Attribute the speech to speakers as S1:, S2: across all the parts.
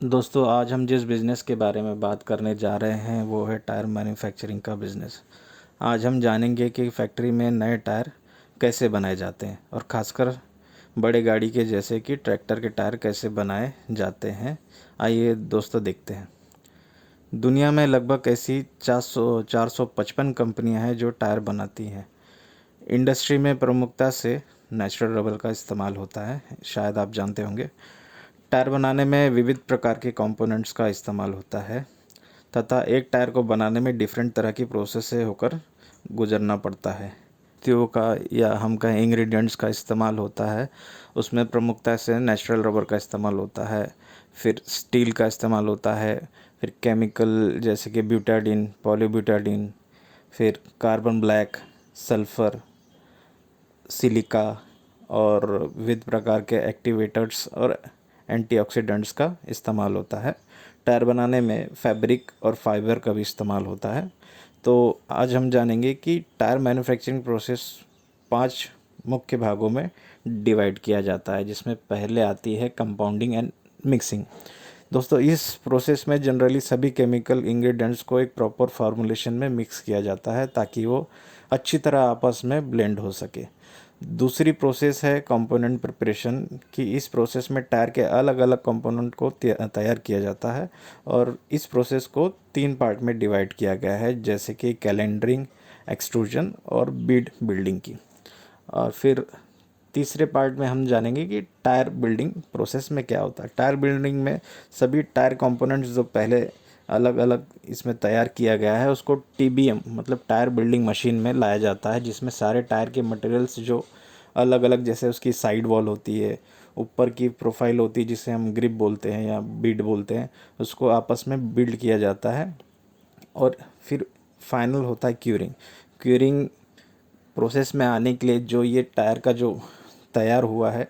S1: दोस्तों आज हम जिस बिज़नेस के बारे में बात करने जा रहे हैं वो है टायर मैन्युफैक्चरिंग का बिज़नेस। आज हम जानेंगे कि फैक्ट्री में नए टायर कैसे बनाए जाते हैं और ख़ासकर बड़े गाड़ी के जैसे कि ट्रैक्टर के टायर कैसे बनाए जाते हैं। आइए दोस्तों देखते हैं। दुनिया में लगभग ऐसी 455 कंपनियां हैं जो टायर बनाती हैं। इंडस्ट्री में प्रमुखता से नेचुरल रबर का इस्तेमाल होता है, शायद आप जानते होंगे। टायर बनाने में विविध प्रकार के कंपोनेंट्स का इस्तेमाल होता है तथा एक टायर को बनाने में डिफरेंट तरह की प्रोसेस से होकर गुजरना पड़ता है। त्यो का या हम कहें इंग्रेडिएंट्स का इस्तेमाल होता है, उसमें प्रमुखता से नेचुरल रबर का इस्तेमाल होता है, फिर स्टील का इस्तेमाल होता है, फिर केमिकल जैसे कि ब्यूटाडीन, पॉलीब्यूटाडीन, फिर कार्बन ब्लैक, सल्फ़र, सिलिका और विविध प्रकार के एक्टिवेटर्स और एंटीऑक्सीडेंट्स का इस्तेमाल होता है। टायर बनाने में फैब्रिक और फाइबर का भी इस्तेमाल होता है। तो आज हम जानेंगे कि टायर मैन्युफैक्चरिंग प्रोसेस 5 मुख्य भागों में डिवाइड किया जाता है, जिसमें पहले आती है कंपाउंडिंग एंड मिक्सिंग। दोस्तों इस प्रोसेस में जनरली सभी केमिकल इंग्रेडिएंट्स को एक प्रॉपर फार्मूलेशन में मिक्स किया जाता है ताकि वो अच्छी तरह आपस में ब्लेंड हो सके। दूसरी प्रोसेस है कंपोनेंट प्रिपरेशन की। इस प्रोसेस में टायर के अलग अलग कंपोनेंट को तैयार किया जाता है और इस प्रोसेस को 3 पार्ट में डिवाइड किया गया है, जैसे कि कैलेंडरिंग, एक्सट्रूजन और बीड बिल्डिंग की। और फिर तीसरे पार्ट में हम जानेंगे कि टायर बिल्डिंग प्रोसेस में क्या होता है। टायर बिल्डिंग में सभी टायर कंपोनेंट्स जो पहले अलग अलग इसमें तैयार किया गया है उसको टीबीएम मतलब टायर बिल्डिंग मशीन में लाया जाता है, जिसमें सारे टायर के मटेरियल्स जो अलग अलग, जैसे उसकी साइड वॉल होती है, ऊपर की प्रोफाइल होती है जिसे हम ग्रिप बोलते हैं या बीड बोलते हैं, उसको आपस में बिल्ड किया जाता है। और फिर फाइनल होता है क्यूरिंग। क्यूरिंग प्रोसेस में आने के लिए जो ये टायर का जो तैयार हुआ है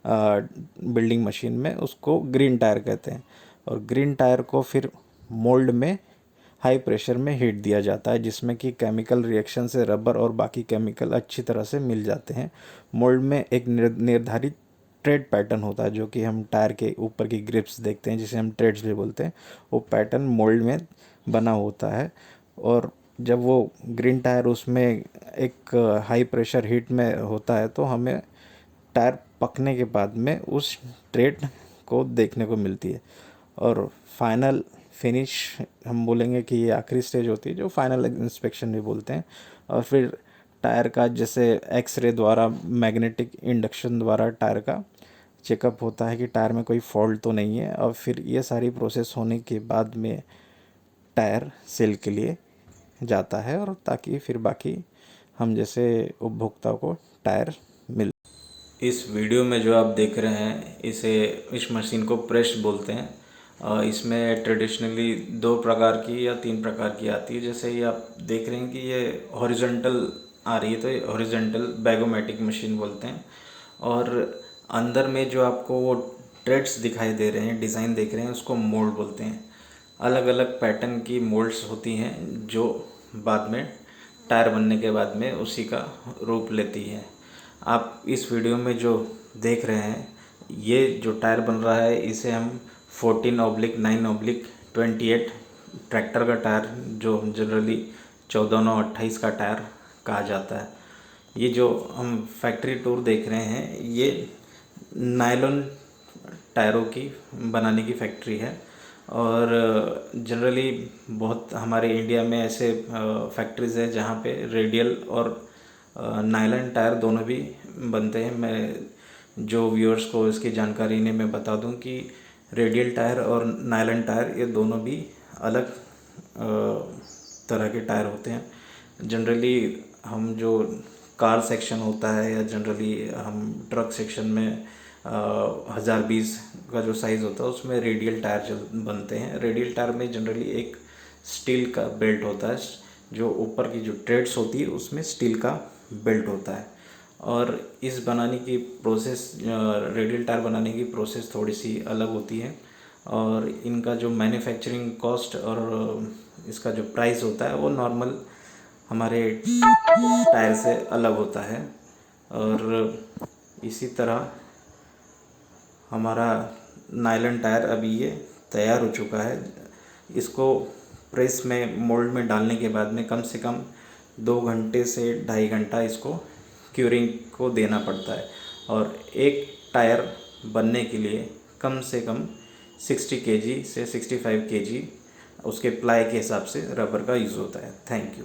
S1: बिल्डिंग मशीन में, उसको ग्रीन टायर कहते हैं। और ग्रीन टायर को फिर मोल्ड में हाई प्रेशर में हीट दिया जाता है, जिसमें कि केमिकल रिएक्शन से रबर और बाकी केमिकल अच्छी तरह से मिल जाते हैं। मोल्ड में एक निर्धारित ट्रेड पैटर्न होता है, जो कि हम टायर के ऊपर की ग्रिप्स देखते हैं जिसे हम ट्रेड्स भी बोलते हैं। वो पैटर्न मोल्ड में बना होता है और जब वो ग्रीन टायर उसमें एक हाई प्रेशर हीट में होता है तो हमें टायर पकने के बाद में उस ट्रेड को देखने को मिलती है। और फाइनल फिनिश हम बोलेंगे कि ये आखिरी स्टेज होती है, जो फाइनल इंस्पेक्शन भी बोलते हैं। और फिर टायर का जैसे एक्सरे द्वारा, मैग्नेटिक इंडक्शन द्वारा टायर का चेकअप होता है कि टायर में कोई फॉल्ट तो नहीं है। और फिर ये सारी प्रोसेस होने के बाद में टायर सेल के लिए जाता है, और ताकि फिर बाकी हम जैसे उपभोक्ता को टायर मिल। इस वीडियो में जो आप देख रहे हैं इस मशीन को प्रेस बोलते हैं। इसमें ट्रेडिशनली 2 प्रकार की या 3 प्रकार की आती है। जैसे ये आप देख रहे हैं कि ये हॉरिजॉन्टल आ रही है तो ये हॉरिजॉन्टल बैगोमेटिक मशीन बोलते हैं। और अंदर में जो आपको वो ट्रेड्स दिखाई दे रहे हैं, डिज़ाइन देख रहे हैं, उसको मोल्ड बोलते हैं। अलग अलग पैटर्न की मोल्ड्स होती हैं जो बाद में टायर बनने के बाद में उसी का रूप लेती है। आप इस वीडियो में जो देख रहे हैं, ये जो टायर बन रहा है इसे हम 14/9/28 ट्रैक्टर का टायर, जो जनरली 14/9/28 का टायर कहा जाता है। ये जो हम फैक्ट्री टूर देख रहे हैं, ये नायलॉन टायरों की बनाने की फैक्ट्री है। और जनरली बहुत हमारे इंडिया में ऐसे फैक्ट्रीज़ है जहाँ पे रेडियल और नायलॉन टायर दोनों भी बनते हैं। मैं जो व्यूअर्स को इसकी जानकारी ने मैं बता दूं कि रेडियल टायर और नायलॉन टायर ये दोनों भी अलग तरह के टायर होते हैं। जनरली हम जो कार सेक्शन होता है या जनरली हम ट्रक सेक्शन में 1020 का जो साइज़ होता है उसमें रेडियल टायर बनते हैं। रेडियल टायर में जनरली एक स्टील का बेल्ट होता है, जो ऊपर की जो ट्रेड्स होती है उसमें स्टील का बेल्ट होता है। और इस बनाने की प्रोसेस, रेडियल टायर बनाने की प्रोसेस थोड़ी सी अलग होती है। और इनका जो मैन्युफैक्चरिंग कॉस्ट और इसका जो प्राइस होता है वो नॉर्मल हमारे टायर से अलग होता है। और इसी तरह हमारा नायलॉन टायर अभी ये तैयार हो चुका है। इसको प्रेस में मोल्ड में डालने के बाद में कम से कम 2 घंटे से 2.5 घंटा इसको क्यूरिंग को देना पड़ता है। और एक टायर बनने के लिए कम से कम 60 kg से 65 kg उसके प्लाई के हिसाब से रबर का यूज़ होता है। Thank you.